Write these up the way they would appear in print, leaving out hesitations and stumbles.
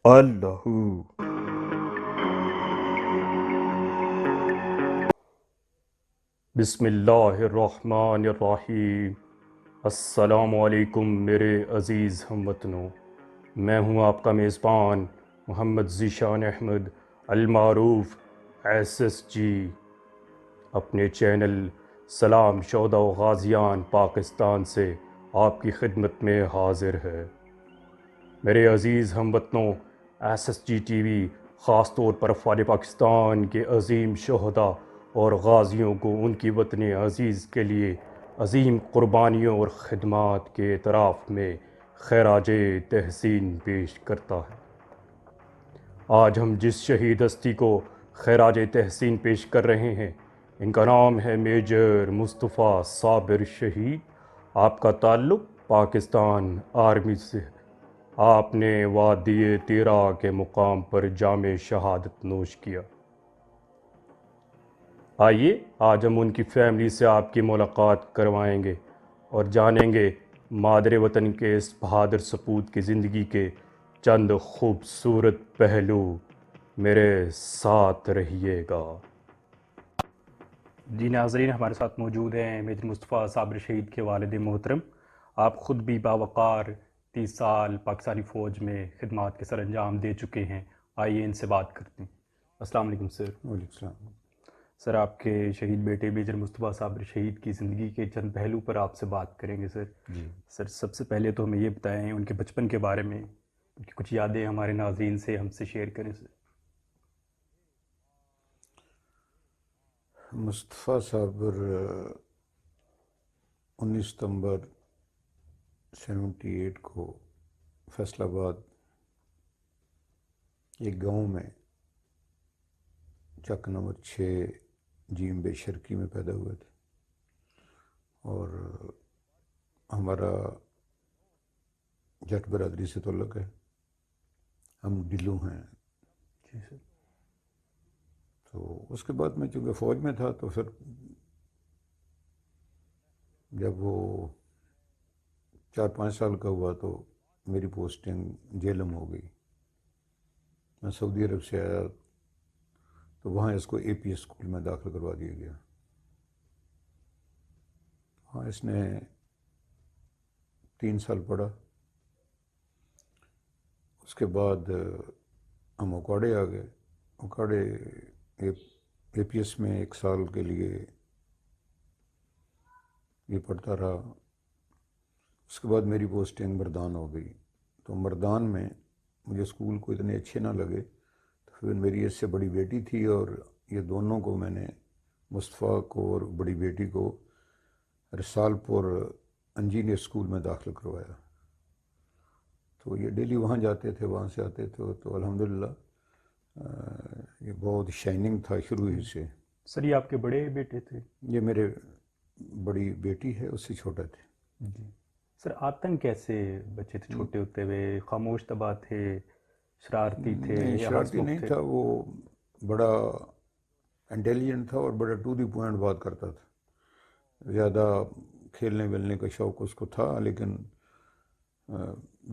اللہ بسم اللہ الرحمن الرحیم۔ السلام علیکم میرے عزیز ہم وطنوں، میں ہوں آپ کا میزبان محمد ذیشان احمد المعروف ایس ایس جی، اپنے چینل سلام شہداء و غازیان پاکستان سے آپ کی خدمت میں حاضر ہے۔ میرے عزیز ہم وطنوں، S S G T V خاص طور پر افواج پاکستان کے عظیم شہداء اور غازیوں کو ان کی وطن عزیز کے لیے عظیم قربانیوں اور خدمات کے اعتراف میں خراج تحسین پیش کرتا ہے۔ آج ہم جس شہید ہستی کو خراج تحسین پیش کر رہے ہیں، ان کا نام ہے میجر مصطفیٰ صابر شہید۔ آپ کا تعلق پاکستان آرمی سے ہے۔ آپ نے وادی تیرا کے مقام پر جام شہادت نوش کیا۔ آئیے آج ہم ان کی فیملی سے آپ کی ملاقات کروائیں گے اور جانیں گے مادر وطن کے اس بہادر سپوت کی زندگی کے چند خوبصورت پہلو۔ میرے ساتھ رہیے گا۔ جی ناظرین، ہمارے ساتھ موجود ہیں میجر مصطفیٰ صابر شہید کے والد محترم۔ آپ خود بھی باوقار 30 سال پاکستانی فوج میں خدمات کے سر انجام دے چکے ہیں۔ آئیے ان سے بات کرتے ہیں۔ السلام علیکم سر۔ وعلیکم السلام۔ سر، آپ کے شہید بیٹے میجر مصطفیٰ صابر شہید کی زندگی کے چند پہلو پر آپ سے بات کریں گے سر۔ جی سر، سب سے پہلے تو ہمیں یہ بتائیں ان کے بچپن کے بارے میں، ان کی کچھ یادیں ہمارے ناظرین سے ہم سے شیئر کریں سر۔ مصطفیٰ صابر 19 ستمبر 78 کو فیصل آباد ایک گاؤں میں چک نمبر 6 جیم بے شرکی میں پیدا ہوئے تھے، اور ہمارا جٹ برادری سے تعلق ہے، ہم ڈلو ہیں۔ جی سر۔ تو اس کے بعد میں چونکہ فوج میں تھا تو پھر جب وہ 4-5 سال کا ہوا تو میری پوسٹنگ جیلم ہو گئی۔ میں سعودی عرب سے آیا تو وہاں اس کو اے پی ایس اسکول میں داخل کروا دیا گیا۔ وہاں اس نے 3 سال پڑھا۔ اس کے بعد ہم اکاڑے آ گئے۔ اکاڑے اے پی ایس میں 1 سال کے لیے یہ پڑھتا رہا۔ اس کے بعد میری پوسٹنگ مردان ہو گئی۔ تو مردان میں مجھے اسکول کو اتنے اچھے نہ لگے، تو پھر میری اس سے بڑی بیٹی تھی اور یہ دونوں کو میں نے، مصطفیٰ کو اور بڑی بیٹی کو، رسال پور انجینئر اسکول میں داخل کروایا۔ تو یہ ڈیلی وہاں جاتے تھے، وہاں سے آتے تھے، تو الحمدللہ یہ بہت شائننگ تھا شروع ہی سے۔ سر، یہ آپ کے بڑے بیٹے تھے؟ یہ میرے بڑی بیٹی ہے، اس سے چھوٹا تھے۔ جی سر، آتنک کیسے بچے تھے چھوٹے ہوتے ہوئے؟ خاموش طبع تھے، شرارتی تھے نہیں، یا شرارتی ہنسمکھ نہیں تھے؟ تھا، وہ بڑا انٹیلیجنٹ تھا اور بڑا ٹو دی پوائنٹ بات کرتا تھا۔ زیادہ کھیلنے ویلنے کا شوق اس کو تھا، لیکن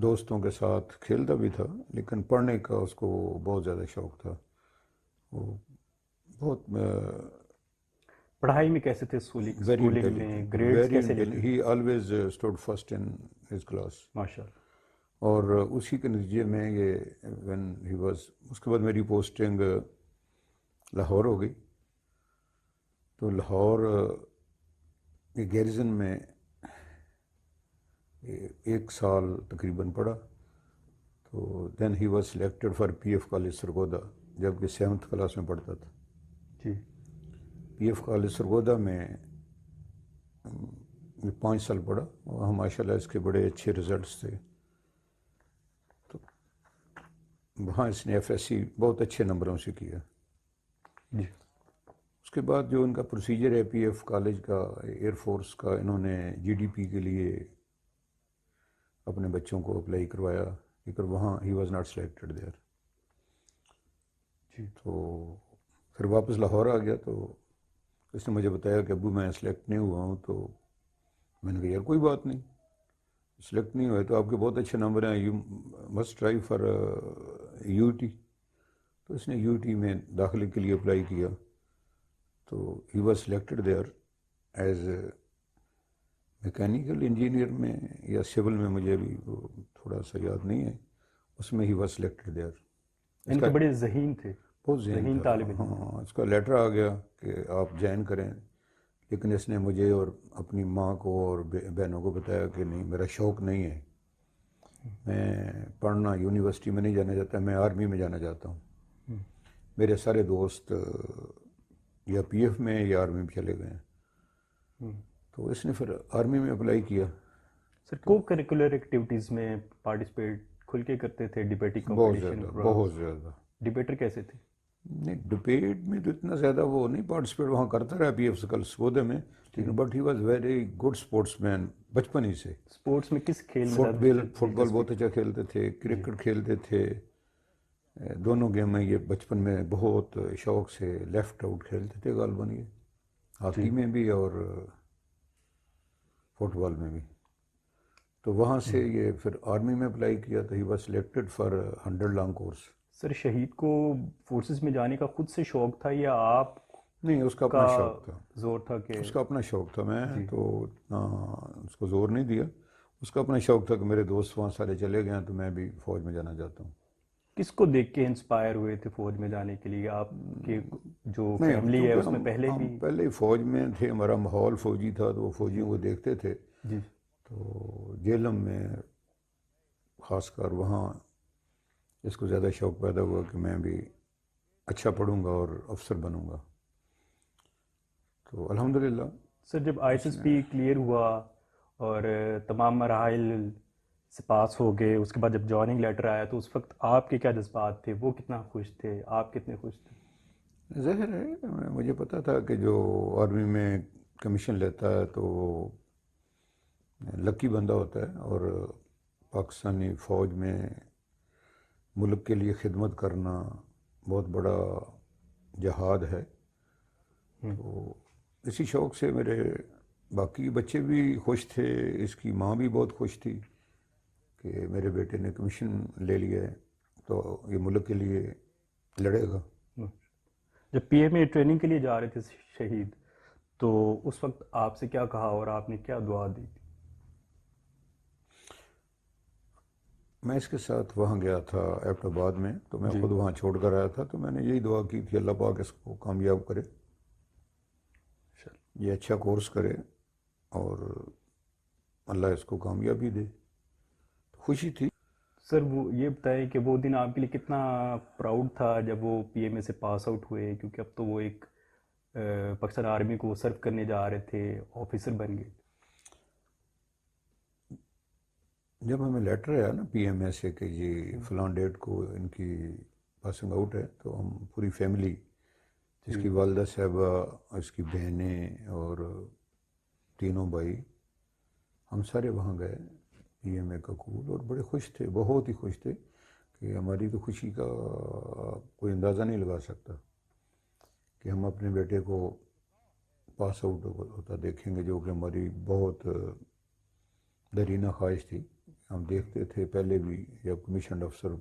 دوستوں کے ساتھ کھیلتا بھی تھا، لیکن پڑھنے کا اس کو بہت زیادہ شوق تھا۔ وہ بہت پڑھائی میں کیسے تھے؟ ویری اسکولنگ میں انٹیلیجنٹ، گریڈز ویری کیسے لیتے انٹیلیجنٹ، تھے؟ He always stood first in his class. ماشاء اللہ۔ اور اسی کے نتیجے میں یہ وین ہی واز، اس کے بعد میری پوسٹنگ لاہور ہو گئی۔ تو لاہور یہ گیریزن میں 1 سال تقریباً پڑھا۔ تو then he was selected for P F college Sargodha, جبکہ 7th کلاس میں پڑھتا تھا۔ جی۔ پی ایف کالج سرگودا میں 5 سال پڑھا، وہاں ماشاء اللہ اس کے بڑے اچھے رزلٹس تھے۔ تو وہاں اس نے ایف ایس سی بہت اچھے نمبروں سے کیا۔ جی۔ اس کے بعد جو ان کا پروسیجر ہے پی ایف کالج کا، ایئر فورس کا، انہوں نے جی ڈی پی کے لیے اپنے بچوں کو اپلائی کروایا، لیکن وہاں he was not selected there. جی۔ تو پھر واپس لاہور آ گیا، تو اس نے مجھے بتایا کہ ابو میں سلیکٹ نہیں ہوا ہوں۔ تو میں نے کہا یار کوئی بات نہیں، سلیکٹ نہیں ہوئے تو آپ کے بہت اچھے نمبر ہیں، you must try for U T, تو اس نے یو ٹی میں داخلے کے لیے اپلائی کیا، تو he was selected there as mechanical engineer میں یا سول میں، مجھے بھی وہ تھوڑا سا یاد نہیں ہے، اس میں ہی واز سلیکٹڈ دیئر. ان کے بڑے ذہین تھے، بہت ذہین ذہین تھا. طالب علم. ہاں، اس کا لیٹر آ گیا کہ آپ جوائن کریں، لیکن اس نے مجھے اور اپنی ماں کو اور بہنوں کو بتایا کہ نہیں، میرا شوق نہیں ہے، میں پڑھنا یونیورسٹی میں نہیں جانا چاہتا، میں آرمی میں جانا چاہتا ہوں. میرے سارے دوست یا پی ایف میں یا آرمی میں چلے گئے ہیں، تو اس نے پھر آرمی میں اپلائی کیا. سر کو کریکولر ایکٹیویٹیز میں پارٹیسپیٹ کھل کے کرتے تھے؟ ڈبیٹنگ بہت کمپٹیشن، زیادہ، بہت زیادہ. ڈبیٹر کیسے تھے؟ نہیں، ڈبیٹ میں تو اتنا زیادہ وہ نہیں پارٹیسپیٹ وہاں کرتا رہا پی ایف سکلسودے میں، لیکن but he was very good sportsman بچپن ہی سے. اسپورٹس میں کس کھیل میں فٹ بال بہت اچھا کھیلتے تھے، کرکٹ کھیلتے تھے، دونوں گیم میں یہ بچپن میں بہت شوق سے لیفٹ آؤٹ کھیلتے تھے غالباً، یہ ہاکی میں بھی اور فٹ بال میں بھی. تو وہاں سے یہ پھر آرمی میں اپلائی کیا، تو he was selected for 100 long course. Sir شہید کو فورسز میں جانے کا خود سے شوق تھا یا آپ نہیں، اس کا اپنا شوق تھا، زور تھا کہ اس کا اپنا شوق تھا. میں تو اتنا اس کو زور نہیں دیا، اس کا اپنا شوق تھا کہ میرے دوست وہاں سارے چلے گئے ہیں تو میں بھی فوج میں جانا چاہتا ہوں. کس کو دیکھ کے انسپائر ہوئے تھے فوج میں جانے کے لیے؟ آپ کے جو نہیں، فیملی ہے چونکہ اس میں پہلے ہم بھی پہلے ہی فوج میں تھے، ہمارا ماحول فوجی تھا، تو وہ فوجیوں کو دیکھتے تھے. جی تو جیلم میں خاص کر وہاں اس کو زیادہ شوق پیدا ہوا کہ میں بھی اچھا پڑھوں گا اور افسر بنوں گا. تو الحمدللہ. سر جب I S S P clear ہوا اور تمام مراحل سے پاس ہو گئے، اس کے بعد جب جوائننگ لیٹر آیا تو اس وقت آپ کے کیا جذبات تھے؟ وہ کتنا خوش تھے؟ آپ کتنے خوش تھے؟ ظاہر ہے مجھے پتا تھا کہ جو آرمی میں کمیشن لیتا ہے تو لکی بندہ ہوتا ہے، اور پاکستانی فوج میں ملک کے لیے خدمت کرنا بہت بڑا جہاد ہے. تو اسی شوق سے میرے باقی بچے بھی خوش تھے، اس کی ماں بھی بہت خوش تھی کہ میرے بیٹے نے کمیشن لے لیا ہے تو یہ ملک کے لیے لڑے گا. جب پی ایم اے ٹریننگ کے لیے جا رہے تھے شہید، تو اس وقت آپ سے کیا کہا اور آپ نے کیا دعا دی تھی؟ میں اس کے ساتھ وہاں گیا تھا ایبٹ آباد میں، تو میں خود وہاں چھوڑ کر آیا تھا، تو میں نے یہی دعا کی تھی اللہ پاک اس کو کامیاب کرے، یہ اچھا کورس کرے اور اللہ اس کو کامیابی دے. خوشی تھی. سر وہ یہ بتائیں کہ وہ دن آپ کے لیے کتنا پراؤڈ تھا جب وہ پی ایم اے سے پاس آؤٹ ہوئے، کیونکہ اب تو وہ ایک پاکستان آرمی کو سرو کرنے جا رہے تھے، آفیسر بن گئے. جب ہمیں لیٹر آیا نا پی ایم اے سے کہ یہ فلاں ڈیٹ کو ان کی پاسنگ آؤٹ ہے، تو ہم پوری فیملی، اس کی والدہ صاحبہ، اس کی بہنیں اور تینوں بھائی، ہم سارے وہاں گئے پی ایم اے کا کول، اور بڑے خوش تھے، بہت ہی خوش تھے کہ ہماری تو خوشی کا کوئی اندازہ نہیں لگا سکتا کہ ہم اپنے بیٹے کو پاس آؤٹ ہوتا دیکھیں گے، جو کہ ہماری بہت درینہ خواہش تھی. ہم دیکھتے تھے پہلے بھی، جب کمیشنڈ افسر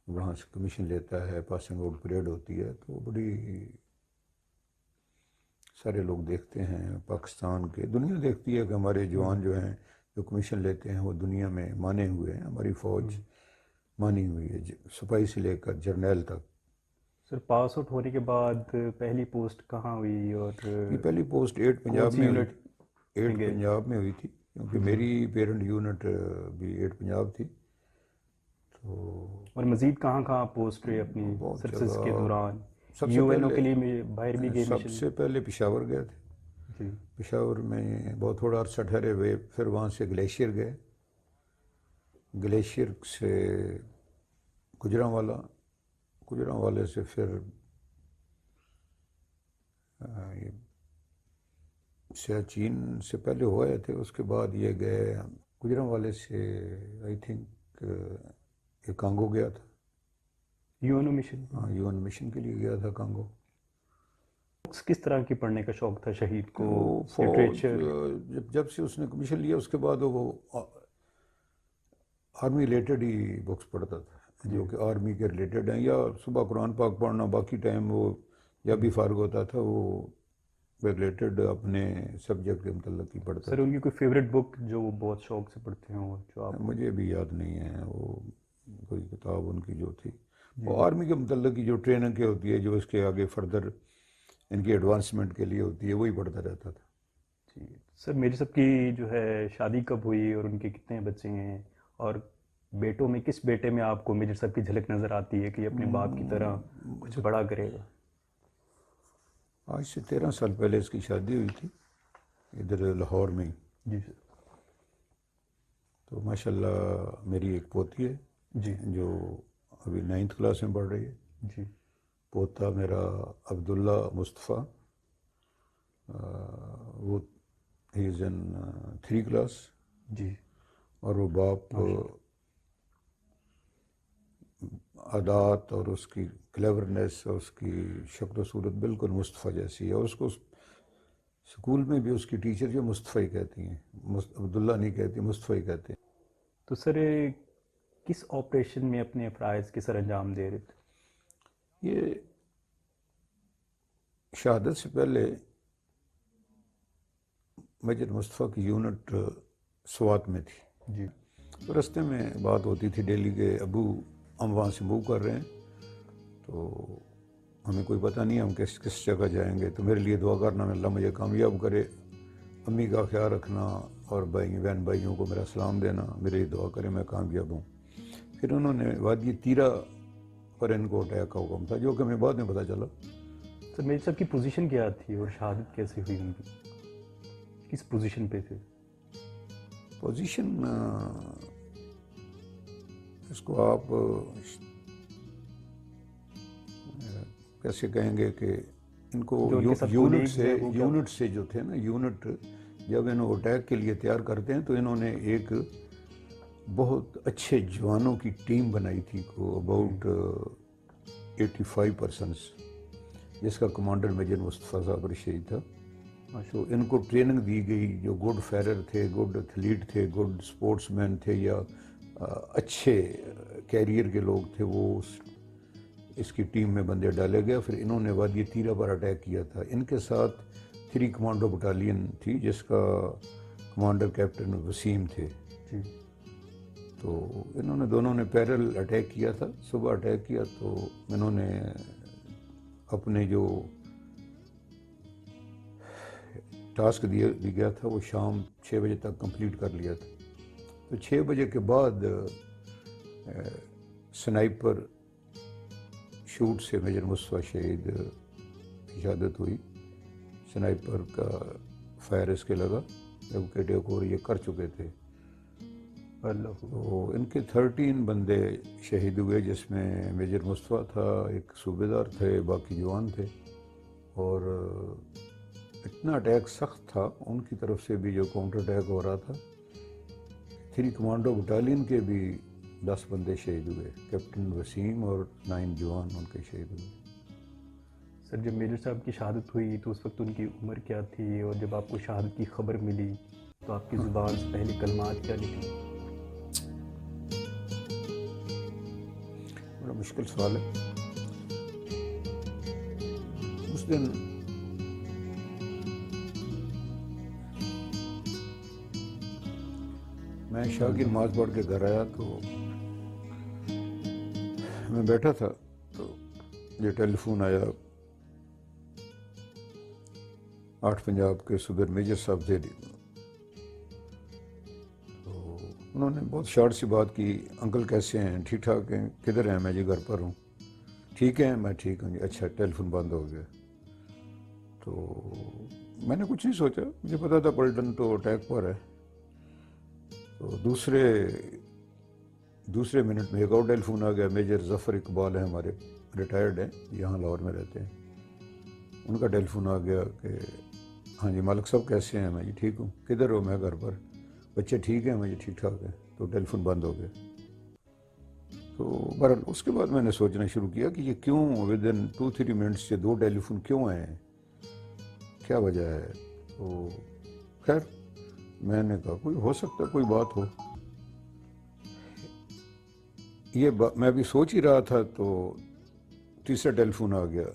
وہاں سے کمیشن لیتا ہے، پاسنگ آؤٹ پریڈ ہوتی ہے، تو بڑی سارے لوگ دیکھتے ہیں، پاکستان کے دنیا دیکھتی ہے کہ ہمارے جوان جو ہیں جو کمیشن لیتے ہیں وہ دنیا میں مانے ہوئے ہیں. ہماری فوج مانی ہوئی ہے، سپاہی سے لے کر جرنیل تک. سر پاس آؤٹ ہونے کے بعد پہلی پوسٹ کہاں ہوئی اور یہ پہلی پوسٹ 8 کون پنجاب سی میں ہوئی یونٹ تھی، 8 پنجاب میں ہوئی تھی، کیونکہ میری پیرنٹ یونٹ بھی 8 پنجاب تھی. تو اور مزید کہاں کہاں پوسٹ رہے اپنی بہت سروسز کے جگہ. دوران؟ سب سے یو این او پہلے کے لیے باہر بھی گئے سب مشن؟ سے پہلے پشاور گئے تھے. جی پشاور میں بہت تھوڑا عرصہ ٹھہرے ہوئے، پھر وہاں سے گلیشیئر گئے، گلیشیئر سے گجرانوالے سے پھر یہ سیاچین سے پہلے ہوئے تھے، اس کے بعد یہ گئے گجرانوالے سے آئی تھنک یہ کانگو گیا تھا. U N O mission. ہاں، یو این مشن کے لیے گیا تھا کانگو. کس طرح کی پڑھنے کا شوق تھا شہید کو؟ وہ فوج جب سے اس نے کمیشن لیا اس کے بعد وہ آرمی ریلیٹڈ ہی بکس پڑھتا تھا، جو کہ آرمی کے ریلیٹڈ ہیں، یا صبح قرآن پاک پڑھنا، باقی ٹائم وہ جب بھی فارغ ہوتا تھا وہ ریلیٹڈ اپنے سبجیکٹ کے متعلق ہی پڑھتا سر ان کی کوئی فیوریٹ بک جو وہ بہت شوق سے پڑھتے ہوں جو آپ تھا. مجھے بھی یاد نہیں ہے وہ کوئی کتاب ان کی جو تھی. جی وہ آرمی کے متعلق کی جو ٹریننگ کے ہوتی ہے، جو اس کے آگے فردر ان کی ایڈوانسمنٹ کے لیے ہوتی ہے، وہی پڑھتا رہتا تھا. جی سر میری سب کی جو ہے شادی کب ہوئی اور ان کے کتنے بچے ہیں، اور بیٹوں میں کس بیٹے میں آپ کو میجر صاحب کی جھلک نظر آتی ہے کہ یہ اپنے باپ کی طرح کچھ بڑا کرے گا؟ آج سے 13 سال پہلے اس کی شادی ہوئی تھی ادھر لاہور میں ہی. جی سر. تو ماشاء اللہ میری ایک پوتی ہے جی جو ابھی 9th کلاس میں پڑھ رہی ہے. جی پوتا میرا عبداللہ مصطفیٰ، وہ ہی از ان 3 کلاس. جی اور وہ باپ عادات اور اس کی کلیورنیس اور اس کی شکل و صورت بالکل مصطفیٰ جیسی ہے، اور اس کو اسکول میں بھی اس کی ٹیچر جو مصطفیٰ ہی کہتی ہیں، عبداللہ نہیں کہتی، مصطفیٰ ہی کہتے ہیں. تو سر کس آپریشن میں اپنے فرائض کے سر انجام دے رہے تھے؟ یہ شہادت سے پہلے میجر مصطفیٰ کی یونٹ سوات میں تھی. جی تو رستے میں بات ہوتی تھی ڈیلی کے ابو ہم وہاں سے موو کر رہے ہیں، تو ہمیں کوئی پتہ نہیں ہم کس جگہ جائیں گے، تو میرے لیے دعا کرنا اللہ مجھے کامیاب کرے. امی کا خیال رکھنا اور بہن بھائیوں کو میرا سلام دینا، میرے لیے دعا کرے میں کامیاب ہوں. پھر انہوں نے وادی تیرا پر ان کو اٹیک کا حکم تھا، جو کہ ہمیں بعد میں پتہ چلا. سر میری سب کی پوزیشن کیا تھی اور شہادت کیسے ہوئی ان کی؟ کس پوزیشن پہ تھے؟ پوزیشن اس کو آپ کیسے کہیں گے کہ ان کو جو ان کے ساتھ colleagues ہیں وہ کیا؟ یونٹ سے جو تھے نا، یونٹ جب انہوں اٹیک کے لیے تیار کرتے ہیں تو انہوں نے ایک بہت اچھے جوانوں کی ٹیم بنائی تھی کو اباؤٹ 85 پرسنس، جس کا کمانڈر میجر مصطفیٰ صاحب رشید تھا. تو ان کو ٹریننگ دی گئی، جو گڈ فائرر تھے، گڈ ایتھلیٹ تھے، گڈ سپورٹس مین تھے، یا اچھے کیریئر کے لوگ تھے، وہ اس کی ٹیم میں بندے ڈالے گئے. پھر انہوں نے وادی تیرا پر اٹیک کیا تھا. ان کے ساتھ 3 کمانڈو بٹالین تھی، جس کا کمانڈر کیپٹن وسیم تھے. جی تو انہوں نے دونوں نے پیرل اٹیک کیا تھا. صبح اٹیک کیا تو انہوں نے اپنے جو ٹاسک دیا گیا تھا وہ شام 6 بجے تک کمپلیٹ کر لیا تھا. تو 6 بجے کے بعد سنائپر شوٹ سے میجر مصطفیٰ شہید کی شہادت ہوئی. سنائپر کا فائر اس کے لگا جبکہ ڈیکور یہ کر چکے تھے. تو ان کے 13 بندے شہید ہوئے، جس میں میجر مصطفیٰ تھا، ایک صوبے دار تھے، باقی جوان تھے. اور اتنا اٹیک سخت تھا ان کی طرف سے بھی جو کاؤنٹر اٹیک ہو رہا تھا. 3 کمانڈو بٹالین کے بھی 10 بندے شہید ہوئے، کیپٹن وسیم اور 9 جوان ان کے شہید ہوئے. سر جب میجر صاحب کی شہادت ہوئی تو اس وقت ان کی عمر کیا تھی، اور جب آپ کو شہادت کی خبر ملی تو آپ کی زبان سے پہلے کلمات کیا نکلی؟ بڑا مشکل سوال ہے. اس دن میں شاہ کی نماز پڑھ کے گھر آیا تو میں بیٹھا تھا تو یہ ٹیلی فون آیا. 8 پنجاب کے صدر میجر صاحب تھے. تو انہوں نے بہت شارٹ سی بات کی، انکل کیسے ہیں، ٹھیک ٹھاک ہیں، کدھر ہیں؟ میں جی گھر پر ہوں. ٹھیک ہے، میں ٹھیک ہوں جی. اچھا. ٹیلی فون بند ہو گیا. تو میں نے کچھ نہیں سوچا، مجھے پتا تھا پلٹن تو اٹیک پر ہے. تو دوسرے منٹ میں ایک اور ٹیلی فون آ گیا. میجر ظفر اقبال ہیں، ہمارے ریٹائرڈ ہیں، یہاں لاہور میں رہتے ہیں. ان کا ٹیلی فون آ گیا کہ ہاں جی مالک صاحب کیسے ہیں؟ میں جی ٹھیک ہوں. کدھر ہو؟ میں گھر پر. بچے ٹھیک ہیں؟ میں جی ٹھیک ٹھاک ہے. تو ٹیلی فون بند ہو گیا. تو بہرحال اس کے بعد میں نے سوچنا شروع کیا کہ یہ کیوں ود ان 2-3 منٹس سے 2 ٹیلی فون کیوں آئے ہیں، کیا وجہ ہے. تو خیر میں نے کہا کوئی ہو سکتا ہے، کوئی بات ہو. میں ابھی سوچ ہی رہا تھا تو تیسرا ٹیلی فون آ گیا.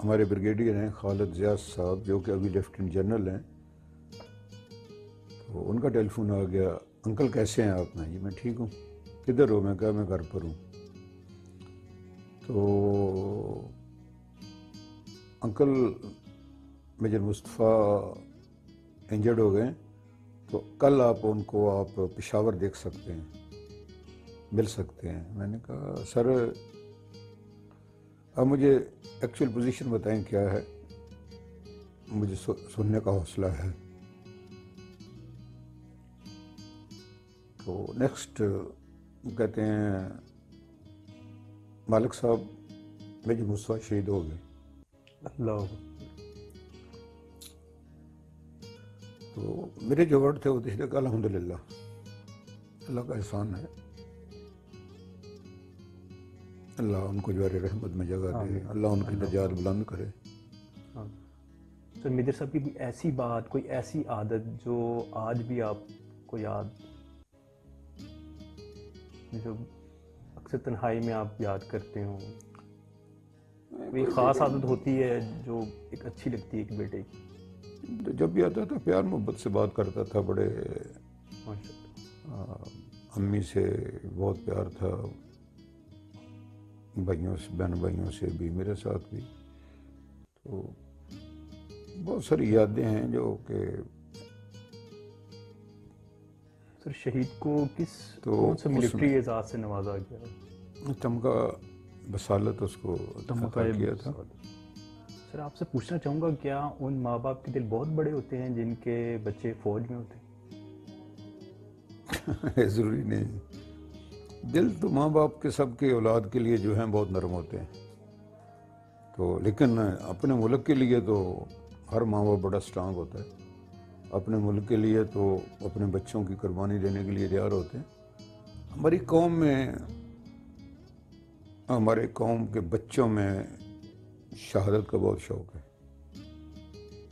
ہمارے بریگیڈیئر ہیں خالد زیاض صاحب جو کہ ابھی لیفٹیننٹ جنرل ہیں، تو ان کا ٹیلی فون آ گیا. انکل کیسے ہیں آپ؟ میں جی میں ٹھیک ہوں. کدھر ہو؟ میں کہا میں گھر پر ہوں. تو انکل میجر مصطفیٰ انجرڈ ہو گئے، تو کل آپ ان کو آپ پشاور دیکھ سکتے ہیں، مل سکتے ہیں. میں نے کہا سر اب مجھے ایکچوئل پوزیشن بتائیں کیا ہے، مجھے سننے کا حوصلہ ہے. تو نیکسٹ کہتے ہیں مالک صاحب میجر مصطفیٰ شہید ہو گئے. اللہ. تو میرے جو ورڈ تھے وہ تھے کہ الحمدللہ، اللہ کا احسان ہے، اللہ ان کو جوار رحمت میں جگہ دے، اللہ ان کی درجات بلند کرے. سر میجر صاحب کی کوئی ایسی بات، کوئی ایسی عادت جو آج بھی آپ کو یاد، جو اکثر تنہائی میں آپ یاد کرتے ہوں؟ کوئی خاص عادت ہوتی ہے جو ایک اچھی لگتی ہے ایک بیٹے کی؟ جب بھی آتا تھا پیار محبت سے بات کرتا تھا، بڑے امی سے بہت پیار تھا، بھائیوں سے، بہن بھائیوں سے بھی، میرے ساتھ بھی. تو بہت ساری یادیں ہیں جو کہ سر شہید کو کون سا ملٹری اعزاز سے نوازا گیا؟ تمغہ بصالت اس کو عطا کیا تھا. سر آپ سے پوچھنا چاہوں گا، کیا ان ماں باپ کے دل بہت بڑے ہوتے ہیں جن کے بچے فوج میں ہوتے ہیں؟ ضروری نہیں. دل تو ماں باپ کے سب کے اولاد کے لیے جو ہیں بہت نرم ہوتے ہیں، تو لیکن اپنے ملک کے لیے تو ہر ماں باپ بڑا اسٹرانگ ہوتا ہے. اپنے ملک کے لیے تو اپنے بچوں کی قربانی دینے کے لیے تیار ہوتے ہیں. ہماری قوم میں، ہمارے قوم کے بچوں میں شہادت کا بہت شوق ہے.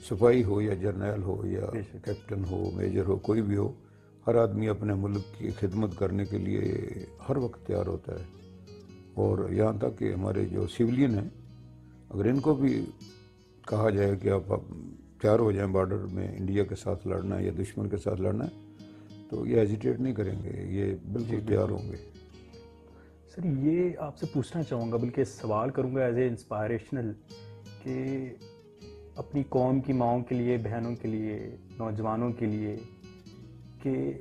سپاہی ہو یا جرنیل ہو یا کیپٹن ہو، میجر ہو، کوئی بھی ہو، ہر آدمی اپنے ملک کی خدمت کرنے کے لیے ہر وقت تیار ہوتا ہے. اور یہاں تک کہ ہمارے جو سیولین ہیں، اگر ان کو بھی کہا جائے کہ آپ تیار ہو جائیں بارڈر میں انڈیا کے ساتھ لڑنا ہے یا دشمن کے ساتھ لڑنا ہے، تو یہ ہیزیٹیٹ نہیں کریں گے، یہ بالکل تیار ہوں گے. سر یہ آپ سے پوچھنا چاہوں گا، بلکہ سوال کروں گا ایز اے انسپائریشنل، کہ اپنی قوم کی ماؤں کے لیے، بہنوں کے لیے، نوجوانوں کے لیے، کہ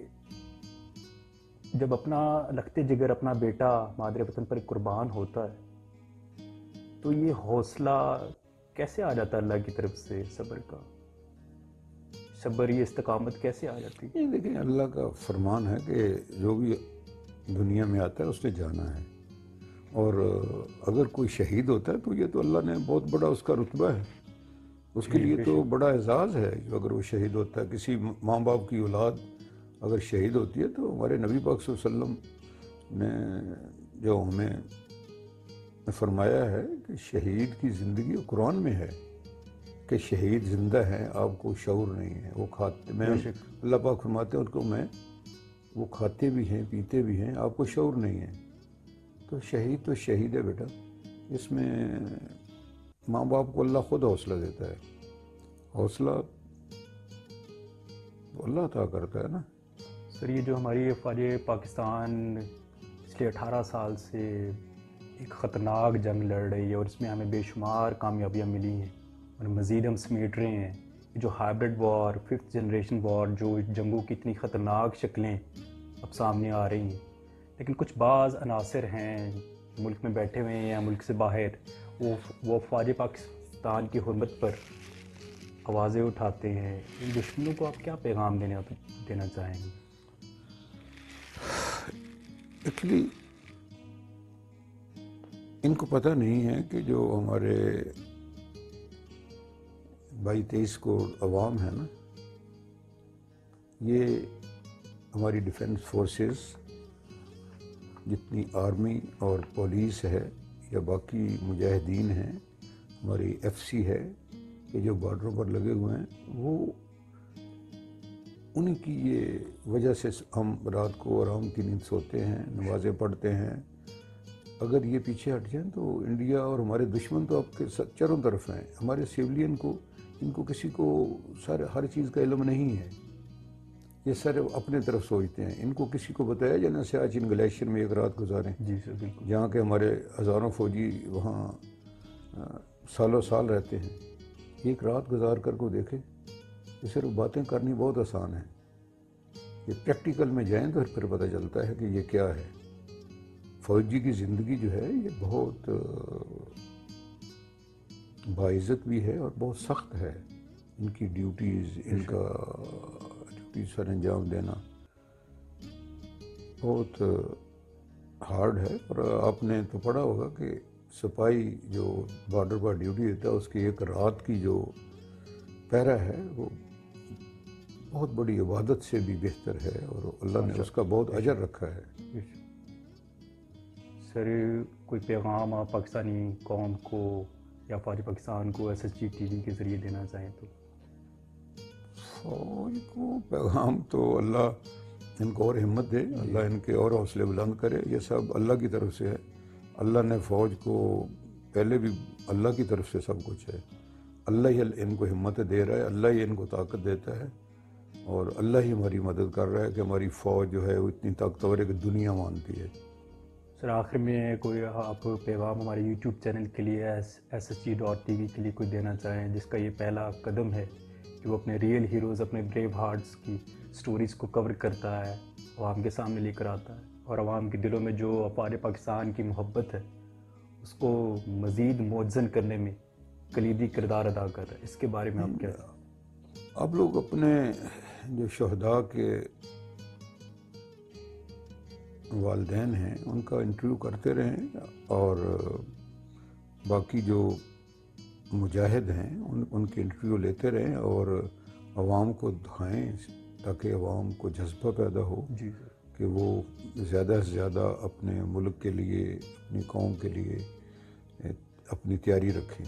جب اپنا لخت جگر اپنا بیٹا مادر وطن پر قربان ہوتا ہے تو یہ حوصلہ کیسے آ جاتا ہے اللہ کی طرف سے؟ صبر کا صبر، یہ استقامت کیسے آ جاتی؟ یہ دیکھیں اللہ کا فرمان ہے کہ جو بھی دنیا میں آتا ہے اس نے جانا ہے، اور اگر کوئی شہید ہوتا ہے تو یہ تو اللہ نے بہت بڑا اس کا رتبہ ہے، اس کے لیے تو بڑا اعزاز ہے جو اگر وہ شہید ہوتا ہے. کسی ماں باپ کی اولاد اگر شہید ہوتی ہے تو ہمارے نبی پاک صلی اللہ علیہ وسلم نے جو ہمیں فرمایا ہے کہ شہید کی زندگی قرآن میں ہے کہ شہید زندہ ہیں، آپ کو شعور نہیں ہے. وہ کھاتے، میں اللہ پاک فرماتے ہیں ان کو، میں وہ کھاتے بھی ہیں پیتے بھی ہیں، آپ کو شعور نہیں ہے. تو شہید تو شہید ہے بیٹا. اس میں ماں باپ کو اللہ خود حوصلہ دیتا ہے. حوصلہ اللہ عطا کرتا ہے نا. سر یہ جو ہماری فوج پاکستان پچھلے 18 سال سے ایک خطرناک جنگ لڑ رہی ہے اور اس میں ہمیں بے شمار کامیابیاں ملی ہیں اور مزید ہم سمیٹ رہے ہیں. یہ جو ہائبرڈ وار، 5th جنریشن وار، جو جنگوں کی اتنی خطرناک شکلیں اب سامنے آ رہی ہیں، لیکن کچھ بعض عناصر ہیں ملک میں بیٹھے ہوئے ہیں یا ملک سے باہر، وہ فوج پاکستان کی حرمت پر آوازیں اٹھاتے ہیں. ان دشمنوں کو آپ کیا پیغام دینا چاہیں گے؟ ایکچولی ان کو پتہ نہیں ہے کہ جو ہمارے 22-23 کروڑ عوام ہے نا، یہ ہماری ڈیفنس فورسز جتنی آرمی اور پولیس ہے یا باقی مجاہدین ہیں، ہماری ایف سی ہے، یہ جو بارڈروں پر لگے ہوئے ہیں، وہ ان کی یہ وجہ سے ہم رات کو آرام کی نیند سوتے ہیں، نمازیں پڑھتے ہیں، اگر یہ پیچھے ہٹ جائیں تو انڈیا اور ہمارے دشمن تو اب کے چاروں طرف ہیں. ہمارے سیولین کو، ان کو کسی کو ہر چیز کا علم نہیں ہے، یہ سارے اپنے طرف سوچتے ہیں. ان کو کسی کو بتایا جانا سیاچن گلیشیئر میں ایک رات گزاریں، جی سر بالکل. جہاں کے ہمارے ہزاروں فوجی وہاں سالوں سال رہتے ہیں. ایک رات گزار کر کو دیکھیں. یہ صرف باتیں کرنی بہت آسان ہیں، یہ پریکٹیکل میں جائیں تو پھر پتہ چلتا ہے کہ یہ کیا ہے. فوجی کی زندگی جو ہے یہ بہت باعزت بھی ہے اور بہت سخت ہے. ان کی ڈیوٹیز، ان کا ڈیوٹی سر انجام دینا بہت ہارڈ ہے. اور آپ نے تو پڑھا ہوگا کہ سپاہی جو بارڈر پر ڈیوٹی دیتا ہے اس کی ایک رات کی جو پہرا ہے وہ بہت بڑی عبادت سے بھی بہتر ہے، اور اللہ نے اس کا بہت اجر رکھا ہے. سر کوئی پیغام آپ پاکستانی قوم کو یا فوج پاکستان کو SSG TV کے ذریعے دینا چاہیں تو؟ فوج کو پیغام تو اللہ ان کو اور ہمت دے، اللہ ان کے اور حوصلے بلند کرے. یہ سب اللہ کی طرف سے ہے. اللہ نے فوج کو پہلے بھی اللہ کی طرف سے سب کچھ ہے. اللہ ہی ان کو ہمت دے رہا ہے، اللہ ہی ان کو طاقت دیتا ہے، اور اللہ ہی ہماری مدد کر رہا ہے کہ ہماری فوج جو ہے وہ اتنی طاقتور ہے کہ دنیا مانتی ہے. سر آخر میں کوئی آپ پیغام ہمارے YouTube چینل کے لیے SSG.TV کے لیے کوئی دینا چاہیں، جس کا یہ پہلا قدم ہے کہ وہ اپنے ریئل ہیروز، اپنے بریو ہارٹس کی سٹوریز کو کور کرتا ہے، عوام کے سامنے لے کر آتا ہے، اور عوام کے دلوں میں جو افواج پاکستان کی محبت ہے اس کو مزید موزن کرنے میں کلیدی کردار ادا کر رہا ہے. اس کے بارے میں آپ کیا؟ آپ لوگ اپنے جو شہداء کے والدین ہیں ان کا انٹرویو کرتے رہیں، اور باقی جو مجاہد ہیں ان کے انٹرویو لیتے رہیں، اور عوام کو دکھائیں تاکہ عوام کو جذبہ پیدا ہو جی سر. کہ وہ زیادہ سے زیادہ اپنے ملک کے لیے، اپنی قوم کے لیے اپنی تیاری رکھیں.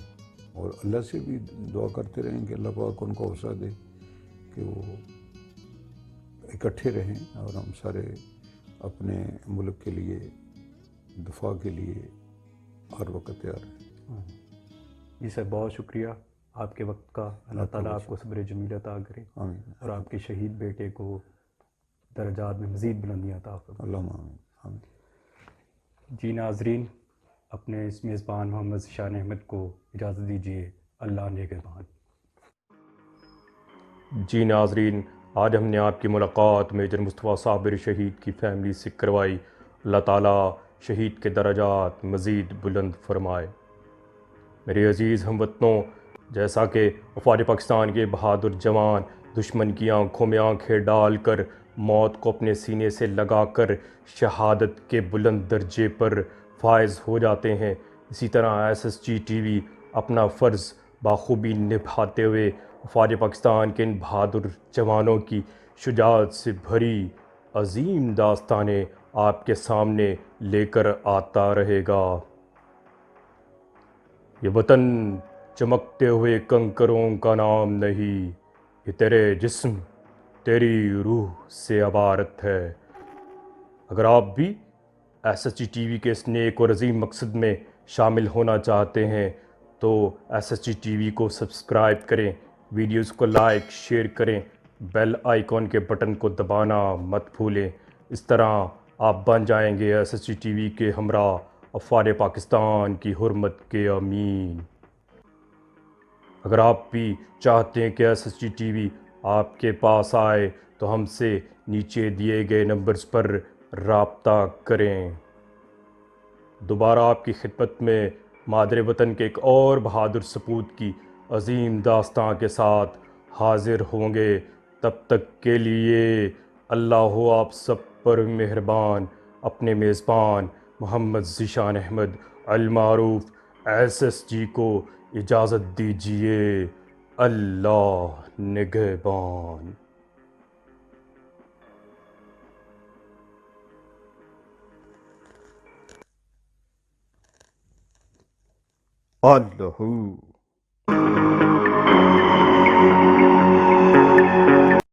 اور اللہ سے بھی دعا کرتے رہیں کہ اللہ پاک ان کو حوصلہ دے کہ وہ اکٹھے رہیں، اور ہم سارے اپنے ملک کے لیے دفاع کے لیے ہر وقت تیار ہیں. جی سر، بہت شکریہ آپ کے وقت کا. اللہ تعالیٰ آپ کو صبر جمیل عطا کرے، آمین. اور آپ کے شہید بیٹے کو درجات میں مزید بلندیاں عطا فرمائے. اللہم آمین. آمین. جی ناظرین، اپنے اس میزبان محمد ذیشان احمد کو اجازت دیجیے. اللہ نگہبان. جی ناظرین، آج ہم نے آپ کی ملاقات میجر مصطفیٰ صابر شہید کی فیملی سے کروائی. اللہ تعالیٰ شہید کے درجات مزید بلند فرمائے. میرے عزیز ہم وطنوں، جیسا کہ افواج پاکستان کے بہادر جوان دشمن کی آنکھوں میں آنکھیں ڈال کر موت کو اپنے سینے سے لگا کر شہادت کے بلند درجے پر فائز ہو جاتے ہیں، اسی طرح SSG TV اپنا فرض بخوبی نبھاتے ہوئے افواج پاکستان کے ان بہادر جوانوں کی شجاعت سے بھری عظیم داستانیں آپ کے سامنے لے کر آتا رہے گا. یہ وطن چمکتے ہوئے کنکروں کا نام نہیں، یہ تیرے جسم، تیری روح سے عبارت ہے. اگر آپ بھی SSG TV کے اس نیک اور عظیم مقصد میں شامل ہونا چاہتے ہیں تو SSG TV کو سبسکرائب کریں، ویڈیوز کو لائک شیئر کریں، بیل آئیکن کے بٹن کو دبانا مت بھولیں. اس طرح آپ بن جائیں گے SSG TV کے ہمراہ افواج پاکستان کی حرمت کے امین. اگر آپ بھی چاہتے ہیں کہ SSG TV آپ کے پاس آئے تو ہم سے نیچے دیے گئے نمبرز پر رابطہ کریں. دوبارہ آپ کی خدمت میں مادر وطن کے ایک اور بہادر سپوت کی عظیم داستان کے ساتھ حاضر ہوں گے. تب تک کے لیے اللہ ہو آپ سب پر مہربان. اپنے میزبان محمد ذیشان احمد المعروف SSG کو اجازت دیجیے. اللہ نگہبان. اللہ